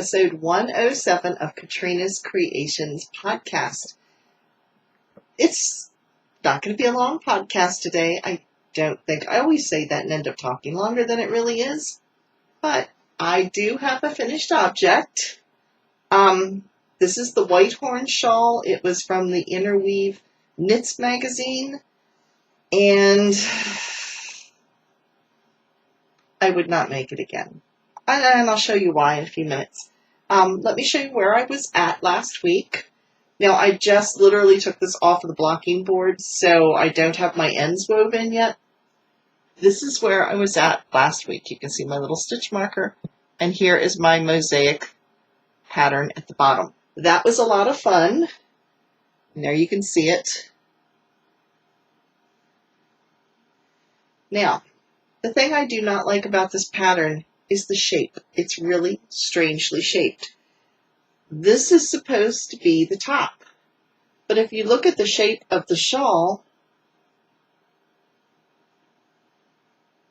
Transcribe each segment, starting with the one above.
episode 107 of Katrina's Creations podcast. It's not going to be a long podcast today. I don't think. I always say that and end up talking longer than it really is. But I do have a finished object. This is the Whitehorn Shawl. It was from the Interweave Knits magazine. And I would not make it again. And I'll show you why in a few minutes. Let me show you where I was at last week. Now, I just literally took this off of the blocking board, so I don't have my ends woven yet. This is where I was at last week. You can see my little stitch marker. And here is my Mosaic Pattern at the bottom. That was a lot of fun. And there you can see it. Now, the thing I do not like about this pattern is the shape. It's really strangely shaped. This is supposed to be the top. But if you look at the shape of the shawl,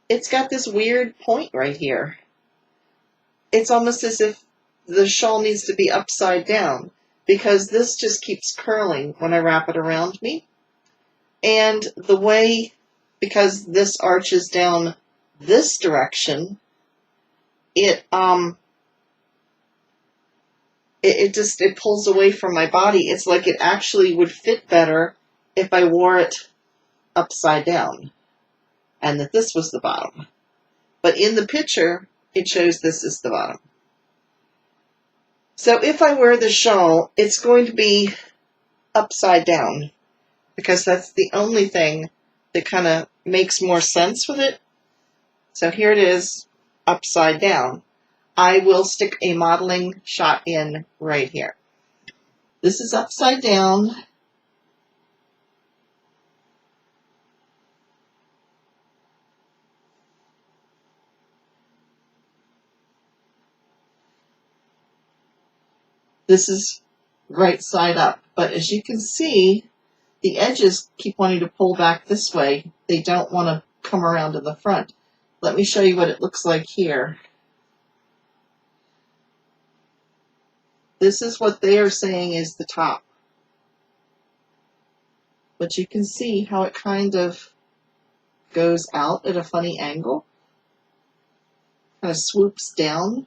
it's got this weird point right here. It's almost as if the shawl needs to be upside down because this just keeps curling when I wrap it around me. And the way, because this arches down this direction, it pulls away from my body. It's like it actually would fit better if I wore it upside down and that this was the bottom. But in the picture, it shows this is the bottom. So if I wear the shawl, it's going to be upside down because that's the only thing that kind of makes more sense with it. So here it is, upside down. I will stick a modeling shot in right here. This is upside down. This is right side up, but as you can see, the edges keep wanting to pull back this way. They don't want to come around to the front. Let me show you what it looks like here. This is what they are saying is the top. But you can see how it kind of goes out at a funny angle. Kind of swoops down.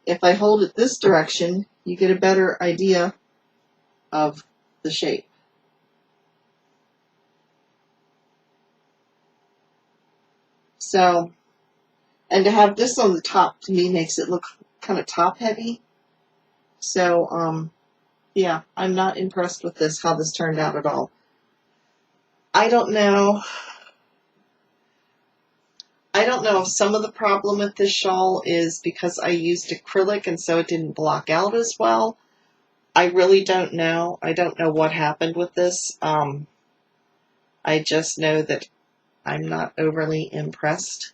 If I hold it this direction, you get a better idea of the shape. So, and to have this on the top to me makes it look kind of top heavy. So, yeah, I'm not impressed with this, how this turned out at all. I don't know if some of the problem with this shawl is because I used acrylic and so it didn't block out as well. I really don't know. I don't know what happened with this. I just know that I'm not overly impressed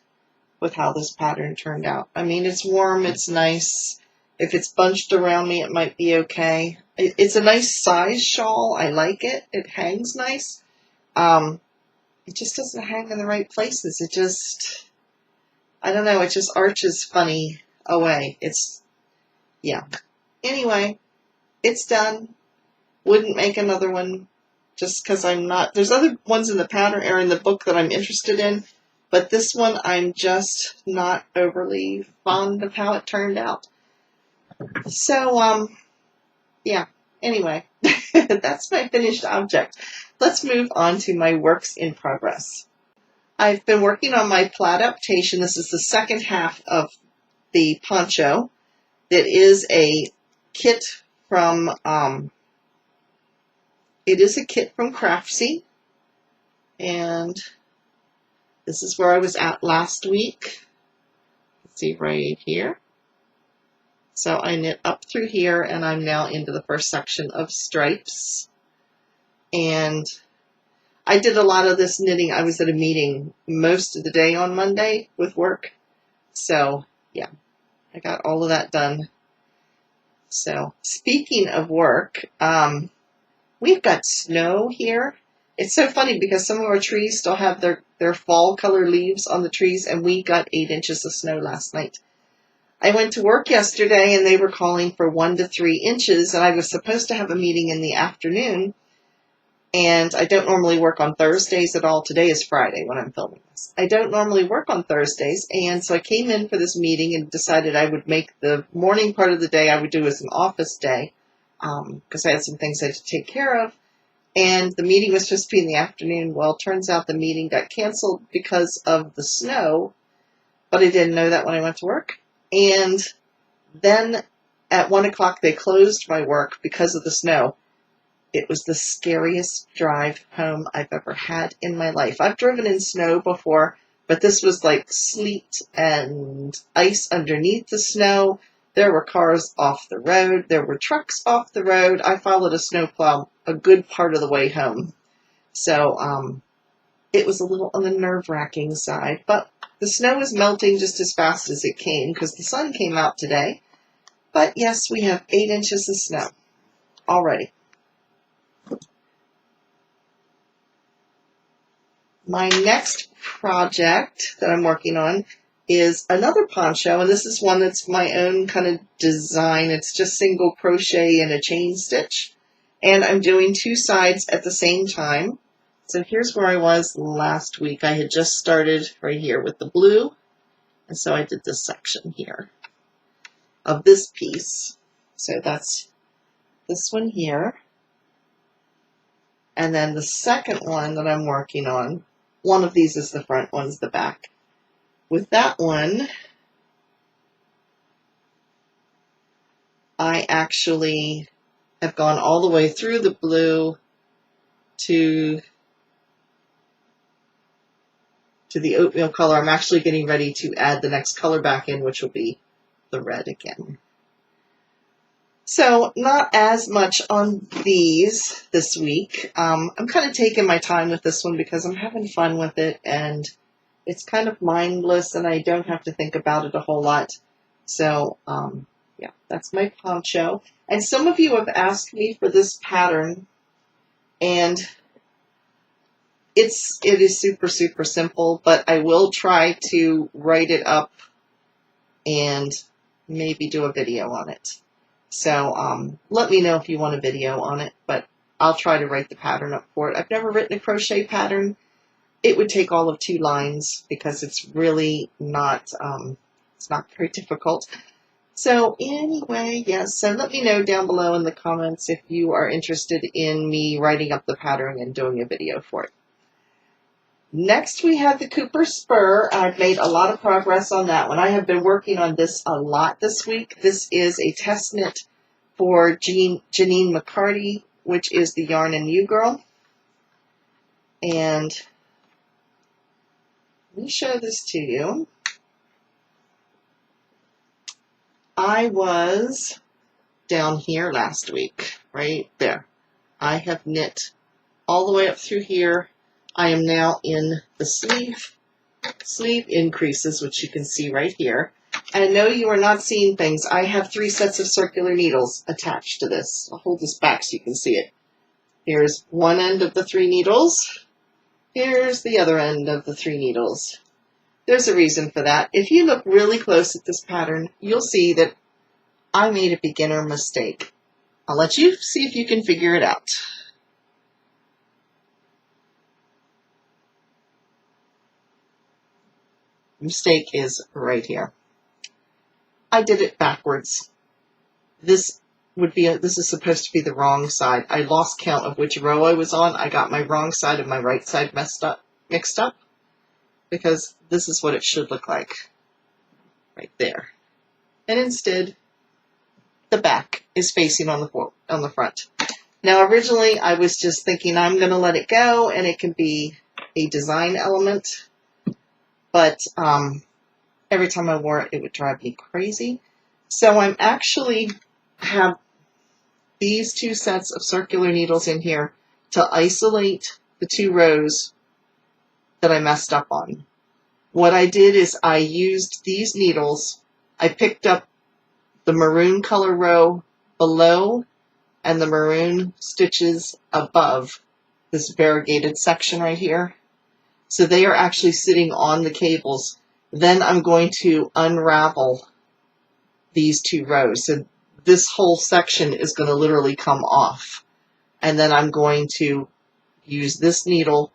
with how this pattern turned out. I mean, it's warm, it's nice. If it's bunched around me, it might be okay. It's a nice size shawl. I like it. It hangs nice. It just doesn't hang in the right places. It just, I don't know, it just arches funny away. Yeah. Anyway, it's done. Wouldn't make another one just because I'm not, there's other ones in the pattern or in the book that I'm interested in, but this one I'm just not overly fond of how it turned out. So, yeah, anyway, that's my finished object. Let's move on to my works in progress. I've been working on my Plat Updation. This is the second half of the poncho. That is a kit from, Craftsy. And this is where I was at last week. Let's see right here. So I knit up through here and I'm now into the first section of stripes. And I did a lot of this knitting. I was at a meeting most of the day on Monday with work. So yeah, I got all of that done. So speaking of work, we've got snow here. It's so funny because some of our trees still have their fall color leaves on the trees and we got 8 inches of snow last night. I went to work yesterday and they were calling for 1 to 3 inches, and I was supposed to have a meeting in the afternoon, and I don't normally work on Thursdays at all. Today is Friday when I'm filming this. I don't normally work on Thursdays, and so I came in for this meeting and decided I would make the morning part of the day I would do as an office day, because I had some things I had to take care of, and the meeting was supposed to be in the afternoon. Well, it turns out the meeting got canceled because of the snow, but I didn't know that when I went to work. And then at 1 o'clock they closed my work because of the snow. It was the scariest drive home I've ever had in my life. I've driven in snow before, but this was like sleet and ice underneath the snow. There were cars off the road. There were trucks off the road. I followed a snowplow a good part of the way home. So it was a little on the nerve-wracking side, but the snow is melting just as fast as it came because the sun came out today. But yes, we have 8 inches of snow already. My next project that I'm working on is another poncho, and this is one that's my own kind of design. It's just single crochet and a chain stitch, and I'm doing 2 sides at the same time. So here's where I was last week. I had just started right here with the blue, and so I did this section here of this piece. So that's this one here, and then the second one that I'm working on, one of these is the front, one's the back. With that one, I actually have gone all the way through the blue to the oatmeal color. I'm actually getting ready to add the next color back in, which will be the red again. So not as much on these this week. I'm kind of taking my time with this one because I'm having fun with it, and it's kind of mindless and I don't have to think about it a whole lot. So yeah, that's my poncho. And some of you have asked me for this pattern, and it is super, super simple, but I will try to write it up and maybe do a video on it. So let me know if you want a video on it, but I'll try to write the pattern up for it. I've never written a crochet pattern. It would take all of 2 lines because it's really not, it's not very difficult. So anyway, yes, so let me know down below in the comments if you are interested in me writing up the pattern and doing a video for it. Next, we have the Cooper Spur. I've made a lot of progress on that one. I have been working on this a lot this week. This is a test knit for Janine McCarty, which is the Yarn and You Girl. And let me show this to you. I was down here last week, right there. I have knit all the way up through here. I am now in the sleeve increases, which you can see right here. And I know you are not seeing things. I have 3 sets of circular needles attached to this. I'll hold this back so you can see it. Here's one end of the 3 needles. Here's the other end of the 3 needles. There's a reason for that. If you look really close at this pattern, you'll see that I made a beginner mistake. I'll let you see if you can figure it out. Mistake is right here. I did it backwards. This is supposed to be the wrong side. I lost count of which row I was on. I got my wrong side and my right side mixed up because this is what it should look like right there. And instead, the back is facing on the front. Now, originally I was just thinking I'm going to let it go and it can be a design element. But every time I wore it, it would drive me crazy. So I'm actually have these 2 sets of circular needles in here to isolate the 2 rows that I messed up on. What I did is I used these needles. I picked up the maroon color row below and the maroon stitches above this variegated section right here. So they are actually sitting on the cables. Then I'm going to unravel these 2 rows. So this whole section is going to literally come off. And then I'm going to use this needle.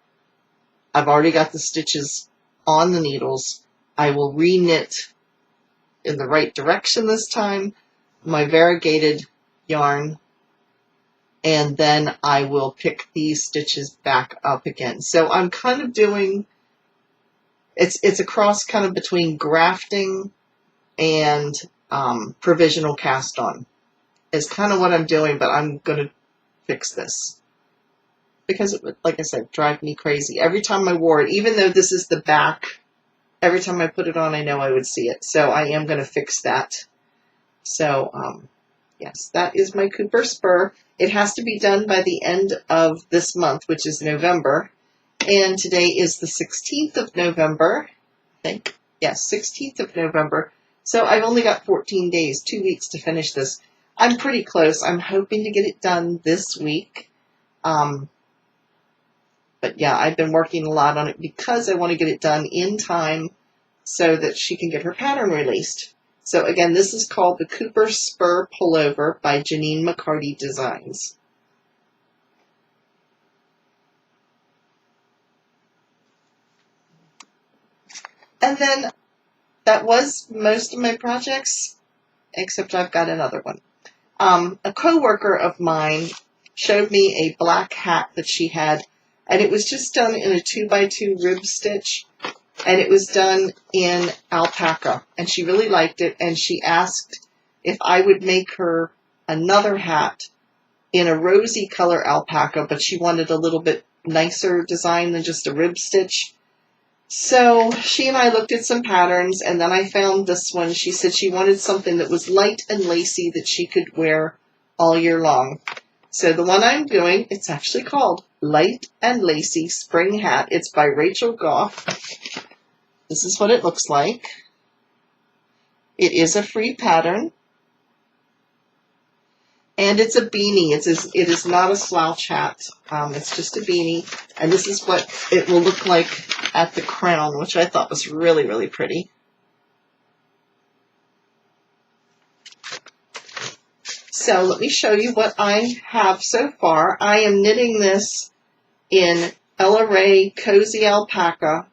I've already got the stitches on the needles. I will re-knit in the right direction this time, my variegated yarn, and then I will pick these stitches back up again. So I'm kind of doing, it's a cross kind of between grafting and provisional cast on. Is kind of what I'm doing, but I'm going to fix this. Because it would, like I said, drive me crazy. Every time I wore it, even though this is the back, every time I put it on, I know I would see it. So I am going to fix that. So, yes, that is my Cooper Spur. It has to be done by the end of this month, which is November. And today is the 16th of November, I think. Yes, 16th of November. So I've only got 14 days, 2 weeks to finish this. I'm pretty close. I'm hoping to get it done this week. But yeah, I've been working a lot on it because I want to get it done in time so that she can get her pattern released. So again, this is called the Cooper Spur Pullover by Janine McCarty Designs. And then that was most of my projects, except I've got another one. A coworker of mine showed me a black hat that she had, and it was just done in a 2x2 rib stitch, and it was done in alpaca, and she really liked it, and she asked if I would make her another hat in a rosy color alpaca, but she wanted a little bit nicer design than just a rib stitch. So she and I looked at some patterns, and then I found this one. She said she wanted something that was light and lacy that she could wear all year long. So the one I'm doing, it's actually called Light and Lacy Spring Hat. It's by Rachel Goff. This is what it looks like. It is a free pattern. And it's a beanie. It is not a slouch hat. It's just a beanie. And this is what it will look like at the crown, which I thought was really, really pretty. So let me show you what I have so far. I am knitting this in Ella Rae Cozy Alpaca,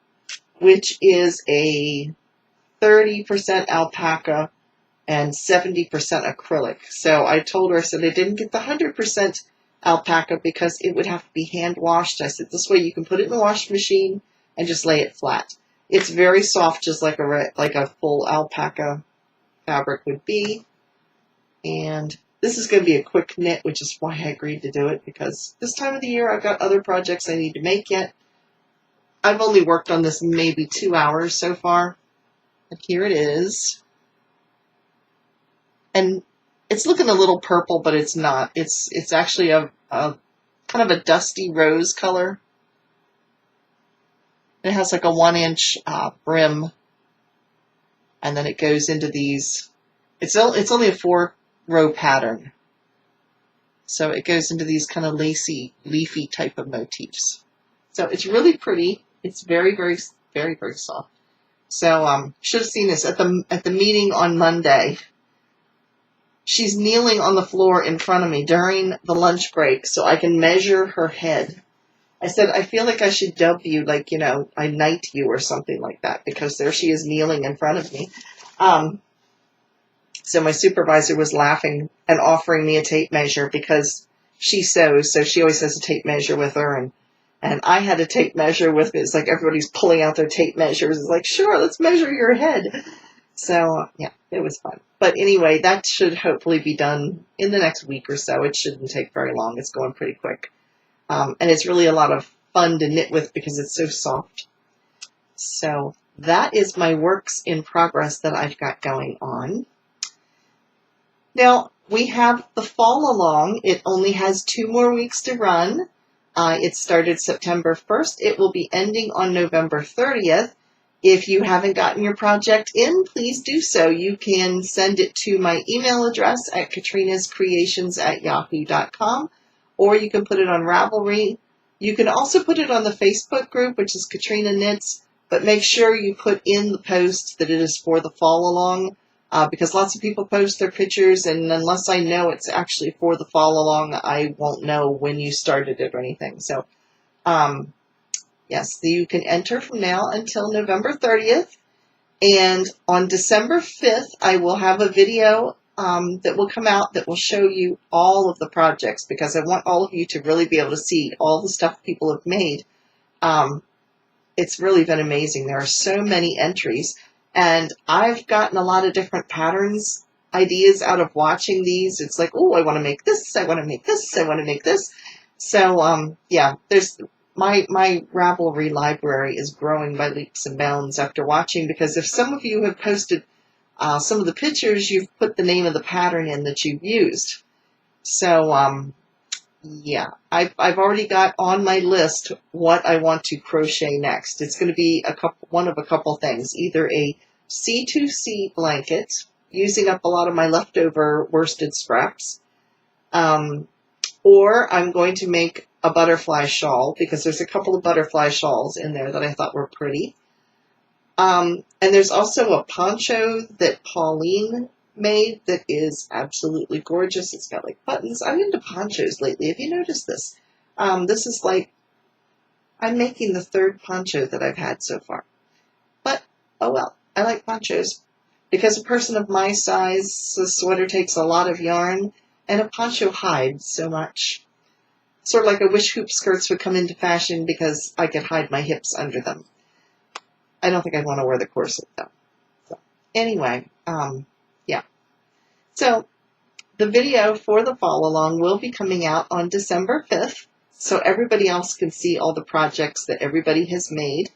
which is a 30% alpaca and 70% acrylic. So I told her, I said I didn't get the 100% alpaca because it would have to be hand washed. I said this way you can put it in the washing machine and just lay it flat. It's very soft, just like a full alpaca fabric would be. And this is going to be a quick knit, which is why I agreed to do it, because this time of the year I've got other projects I need to make yet. I've only worked on this maybe 2 hours so far. And here it is. And it's looking a little purple, but it's not. It's actually a kind of a dusty rose color. It has like a 1-inch brim, and then it goes into these. It's only a 4-row pattern, so it goes into these kind of lacy, leafy type of motifs. So it's really pretty. It's very, very, very, very soft. So should have seen this at the meeting on Monday. She's kneeling on the floor in front of me during the lunch break so I can measure her head. I said, I feel like I should dub you, like, you know, I knight you or something like that, because there she is kneeling in front of me. So my supervisor was laughing and offering me a tape measure because she sews, so she always has a tape measure with her, and I had a tape measure with me. It's like everybody's pulling out their tape measures. It's like, sure, let's measure your head. So, yeah, it was fun. But anyway, that should hopefully be done in the next week or so. It shouldn't take very long. It's going pretty quick. And it's really a lot of fun to knit with because it's so soft. So that is my works in progress that I've got going on. Now, we have the fall along. It only has 2 more weeks to run. It started September 1st. It will be ending on November 30th. If you haven't gotten your project in, please do so. You can send it to my email address at KatrinasCreations@yahoo.com, or you can put it on Ravelry. You can also put it on the Facebook group, which is Katrina Knits, but make sure you put in the post that it is for the fall along. because lots of people post their pictures, and unless I know it's actually for the fall along, I won't know when you started it or anything. So, yes, you can enter from now until November 30th. And on December 5th, I will have a video that will come out that will show you all of the projects, because I want all of you to really be able to see all the stuff people have made. It's really been amazing. There are so many entries, and I've gotten a lot of different patterns, ideas out of watching these. It's like, oh, I want to make this, I want to make this, I want to make this. So, yeah, there's my Ravelry library is growing by leaps and bounds after watching, because if some of you have posted some of the pictures, you've put the name of the pattern in that you've used. So, yeah, I've already got on my list what I want to crochet next. It's going to be one of a couple things, either a C2C blanket, using up a lot of my leftover worsted scraps, or I'm going to make a butterfly shawl, because there's a couple of butterfly shawls in there that I thought were pretty. And there's also a poncho that Pauline made that is absolutely gorgeous. It's got like buttons. I'm into ponchos lately. Have you noticed this? This is like, I'm making the third poncho that I've had so far. But, oh well, I like ponchos. Because a person of my size, a sweater takes a lot of yarn, and a poncho hides so much. Sort of like I wish hoop skirts would come into fashion, because I could hide my hips under them. I don't think I'd want to wear the corset, though. So, anyway, yeah. So, the video for the fall along will be coming out on December 5th, so everybody else can see all the projects that everybody has made.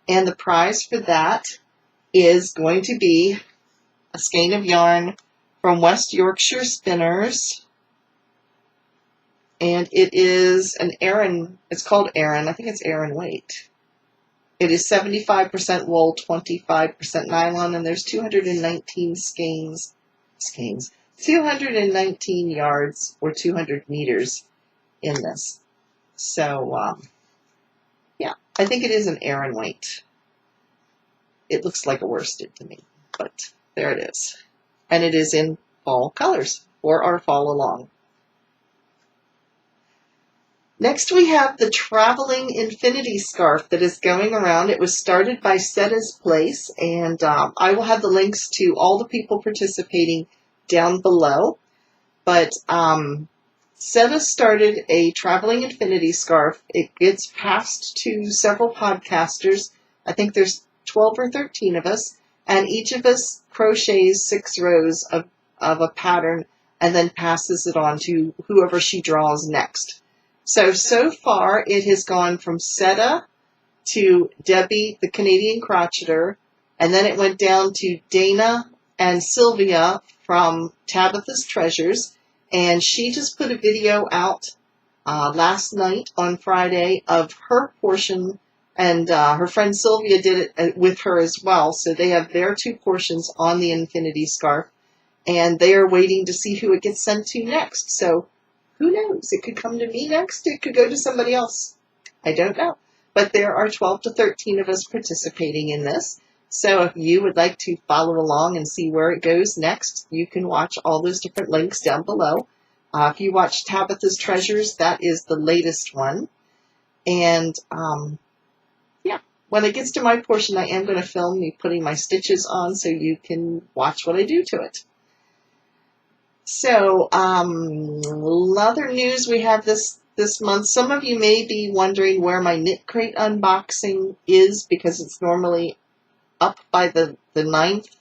And the prize for that is going to be a skein of yarn from West Yorkshire Spinners. And it is an Aran, it's called Aran, I think it's Aran weight. It is 75% wool, 25% nylon, and there's 219 skeins, 219 yards or 200 meters in this. So, yeah, I think it is an Aran weight. It looks like a worsted to me, but there it is. And it is in fall colors for our fall along. Next we have the Traveling Infinity Scarf that is going around. It was started by Setta's Place, and I will have the links to all the people participating down below. But Setta started a Traveling Infinity Scarf. It gets passed to several podcasters. I think there's 12 or 13 of us, and each of us crochets 6 rows of a pattern and then passes it on to whoever she draws next. So far it has gone from Setta to Debbie, the Canadian crocheter, and then it went down to Dana and Sylvia from Tabitha's Treasures, and she just put a video out last night on Friday of her portion, and her friend Sylvia did it with her as well, so they have their 2 portions on the Infinity Scarf, and they are waiting to see who it gets sent to next. So who knows? It could come to me next. It could go to somebody else. I don't know. But there are 12 to 13 of us participating in this. So if you would like to follow along and see where it goes next, you can watch all those different links down below. If you watch Tabitha's Treasures, that is the latest one. And, yeah, when it gets to my portion, I am going to film me putting my stitches on so you can watch what I do to it. So, other news we have this month. Some of you may be wondering where my Knit Crate unboxing is, because it's normally up by the 9th.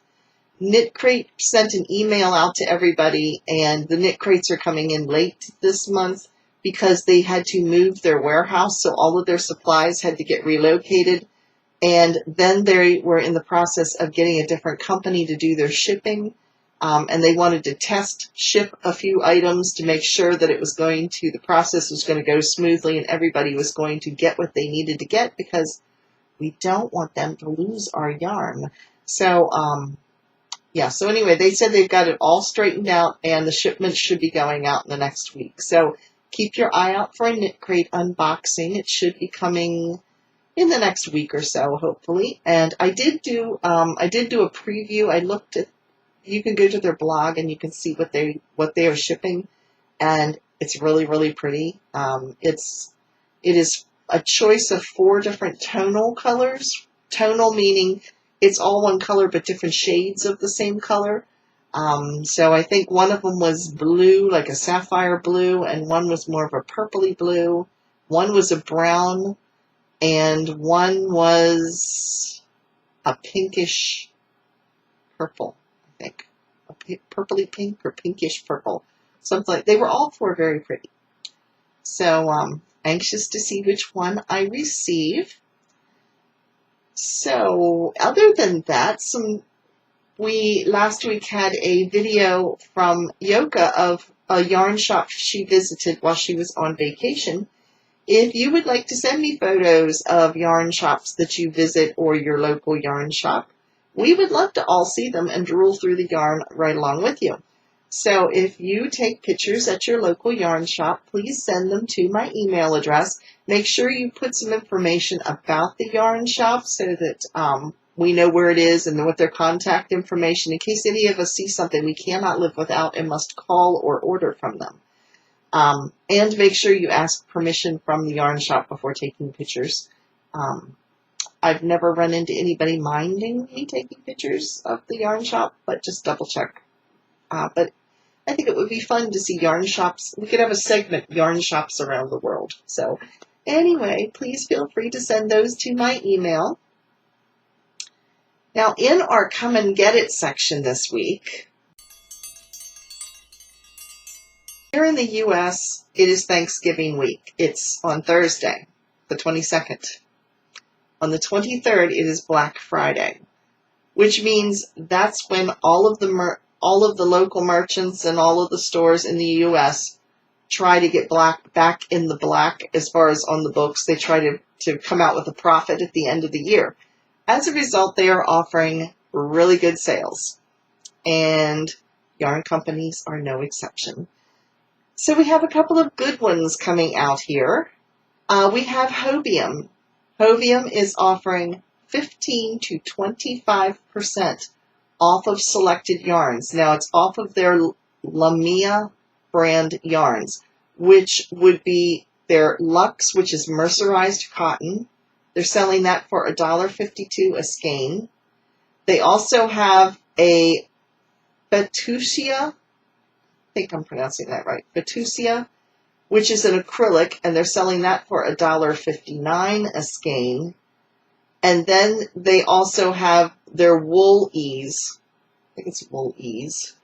Knit Crate sent an email out to everybody, and the Knit Crates are coming in late this month because they had to move their warehouse, so all of their supplies had to get relocated. And then they were in the process of getting a different company to do their shipping. And they wanted to ship a few items to make sure that the process was going to go smoothly and everybody was going to get what they needed to get, because we don't want them to lose our yarn. So, yeah, so anyway, they said they've got it all straightened out and the shipments should be going out in the next week. So keep your eye out for a Knit Crate unboxing. It should be coming in the next week or so, hopefully. And I did do a preview. I looked at you can go to their blog and you can see what they are shipping, and it's really, really pretty. It is a choice of 4 different tonal colors. Tonal meaning it's all one color but different shades of the same color. So I think one of them was blue, like a sapphire blue, and one was more of a purpley blue. One was a brown, and one was a pinkish purple, I think. A purpley pink or pinkish purple. Something like, they were all 4 very pretty. So anxious to see which one I receive. So other than that, we last week had a video from Yoka of a yarn shop she visited while she was on vacation. If you would like to send me photos of yarn shops that you visit or your local yarn shop, we would love to all see them and drool through the yarn right along with you. So if you take pictures at your local yarn shop, please send them to my email address. Make sure you put some information about the yarn shop so that we know where it is and what their contact information, in case any of us see something we cannot live without and must call or order from them. And make sure you ask permission from the yarn shop before taking pictures. I've never run into anybody minding me taking pictures of the yarn shop, but just double check. But I think it would be fun to see yarn shops. We could have a segment, yarn shops around the world. So anyway, please feel free to send those to my email. Now, in our Come and Get It section this week, here in the U.S., it is Thanksgiving week. It's on Thursday, the 22nd. On the 23rd, it is Black Friday, which means that's when all of the local merchants and all of the stores in the U.S. try to get back in the black as far as on the books. They try to come out with a profit at the end of the year. As a result, they are offering really good sales, and yarn companies are no exception. So we have a couple of good ones coming out here. We have Hobium. Hobium is offering 15 to 25% off of selected yarns. Now, it's off of their Lamia brand yarns, which would be their Luxe, which is mercerized cotton. They're selling that for $1.52 a skein. They also have a Fatusia, I think I'm pronouncing that right, Fatusia, which is an acrylic, and they're selling that for $1.59 a skein. And then they also have their Wool Ease. I think it's Wool Ease.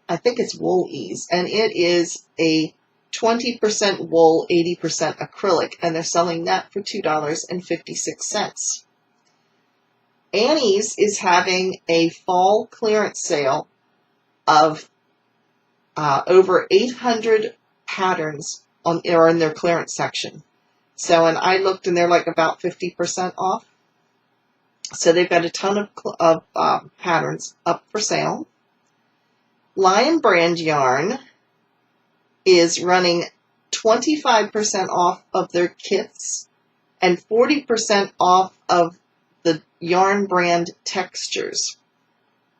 I think it's Wool Ease, and it is a 20% wool, 80% acrylic, and they're selling that for $2.56. Annie's is having a fall clearance sale of over 800 patterns are in their clearance section. So, and I looked, and they're like about 50% off. So they've got a ton of patterns up for sale. Lion Brand Yarn is running 25% off of their kits and 40% off of the Yarn Brand textures.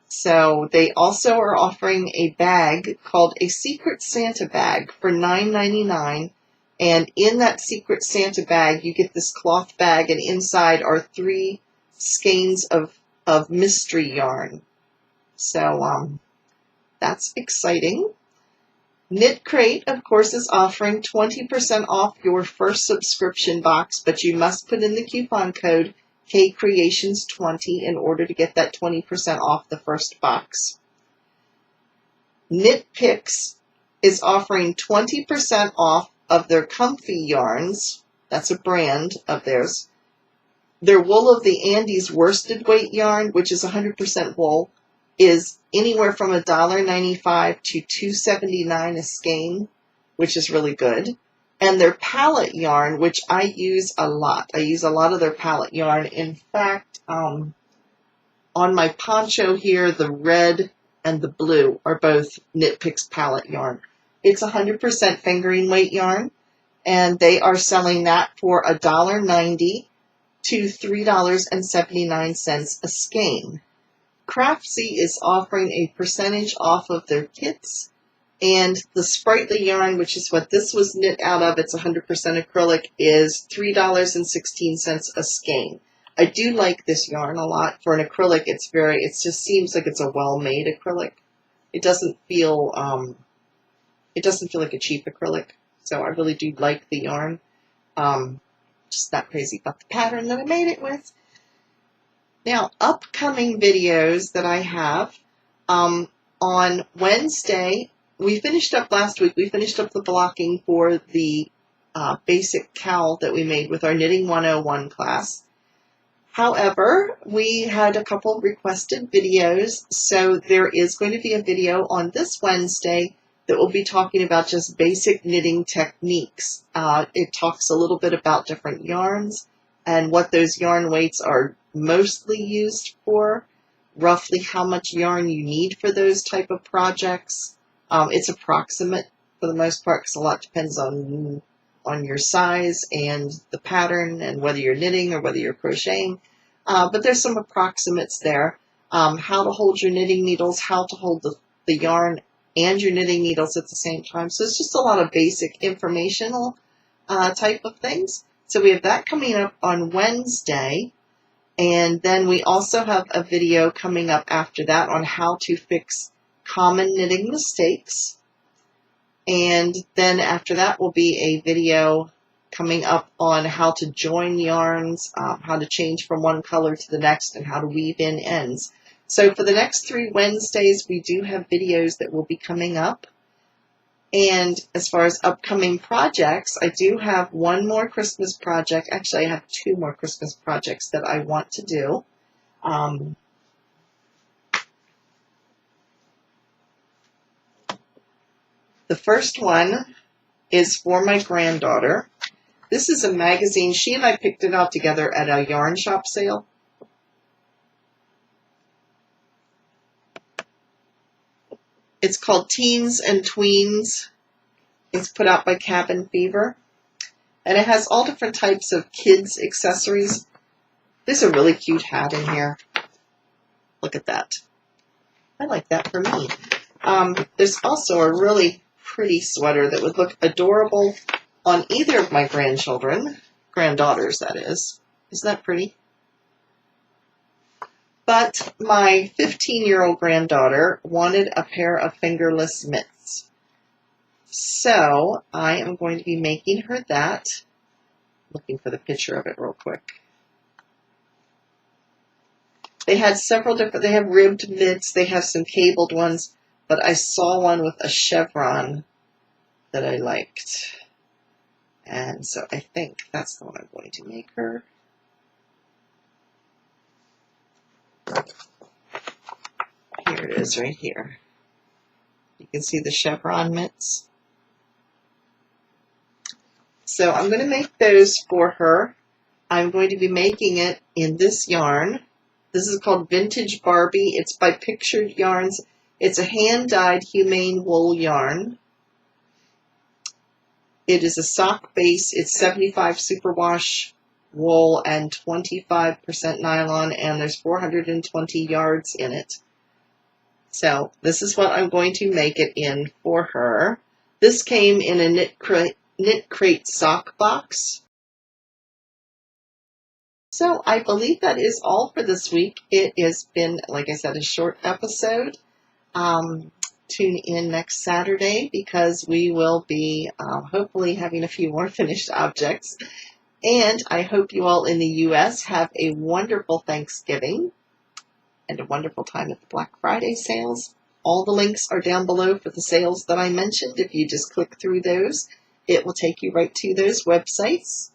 So they also are offering a bag called a Secret Santa bag for $9.99. And in that Secret Santa bag, you get this cloth bag, and inside are 3 skeins of mystery yarn. So that's exciting. Knit Crate, of course, is offering 20% off your first subscription box, but you must put in the coupon code KCreations20 in order to get that 20% off the first box. Knit Picks is offering 20% off of their comfy yarns. That's a brand of theirs. Their Wool of the Andes worsted weight yarn, which is 100% wool, is anywhere from $1.95 to $2.79 a skein, which is really good. And their palette yarn, which I use a lot. I use a lot of their palette yarn. In fact, on my poncho here, the red and the blue are both Knit Picks palette yarn. It's 100% fingering weight yarn, and they are selling that for $1.90 to $3.79 a skein. Craftsy is offering a percentage off of their kits, and the Sprightly yarn, which is what this was knit out of, it's 100% acrylic, is $3.16 a skein. I do like this yarn a lot. For an acrylic, it just seems like it's a well-made acrylic. It doesn't feel like a cheap acrylic, so I really do like the yarn. Just not crazy about the pattern that I made it with. Now, upcoming videos that I have, on Wednesday, we finished up last week, we finished up the blocking for the basic cowl that we made with our Knitting 101 class. However, we had a couple requested videos, so there is going to be a video on this Wednesday that will be talking about just basic knitting techniques. It talks a little bit about different yarns and what those yarn weights are mostly used for, roughly how much yarn you need for those type of projects. It's approximate for the most part because a lot depends on your size and the pattern and whether you're knitting or whether you're crocheting. But there's some approximates there. How to hold your knitting needles, how to hold the yarn and your knitting needles at the same time. So it's just a lot of basic informational type of things. So we have that coming up on Wednesday. And then we also have a video coming up after that on how to fix common knitting mistakes. And then after that will be a video coming up on how to join yarns, how to change from one color to the next, and how to weave in ends. So for the next 3 Wednesdays, we do have videos that will be coming up. And as far as upcoming projects, I do have one more Christmas project. Actually, I have 2 more Christmas projects that I want to do. The first one is for my granddaughter. This is a magazine. She and I picked it out together at a yarn shop sale. It's called Teens and Tweens. It's put out by Cabin Fever. And it has all different types of kids' accessories. There's a really cute hat in here. Look at that. I like that for me. There's also a really pretty sweater that would look adorable on either of my granddaughters, that is. Isn't that pretty? But my 15-year-old granddaughter wanted a pair of fingerless mitts. So I am going to be making her that. Looking for the picture of it real quick. They had several different, they have ribbed mitts, they have some cabled ones, but I saw one with a chevron that I liked. And so I think that's the one I'm going to make her. Here it is right here. You can see the chevron mitts. So I'm going to make those for her. I'm going to be making it in this yarn. This is called Vintage Barbie. It's by Pictured Yarns. It's a hand-dyed humane wool yarn. It is a sock base. It's 75 superwash wool and 25% nylon, and there's 420 yards in it. So this is what I'm going to make it in for her. This came in a knit crate sock box. So I believe that is all for this week. It has been, like I said, a short episode. Tune in next Saturday because we will be hopefully having a few more finished objects. And I hope you all in the U.S. have a wonderful Thanksgiving and a wonderful time at the Black Friday sales. All the links are down below for the sales that I mentioned. If you just click through those, it will take you right to those websites.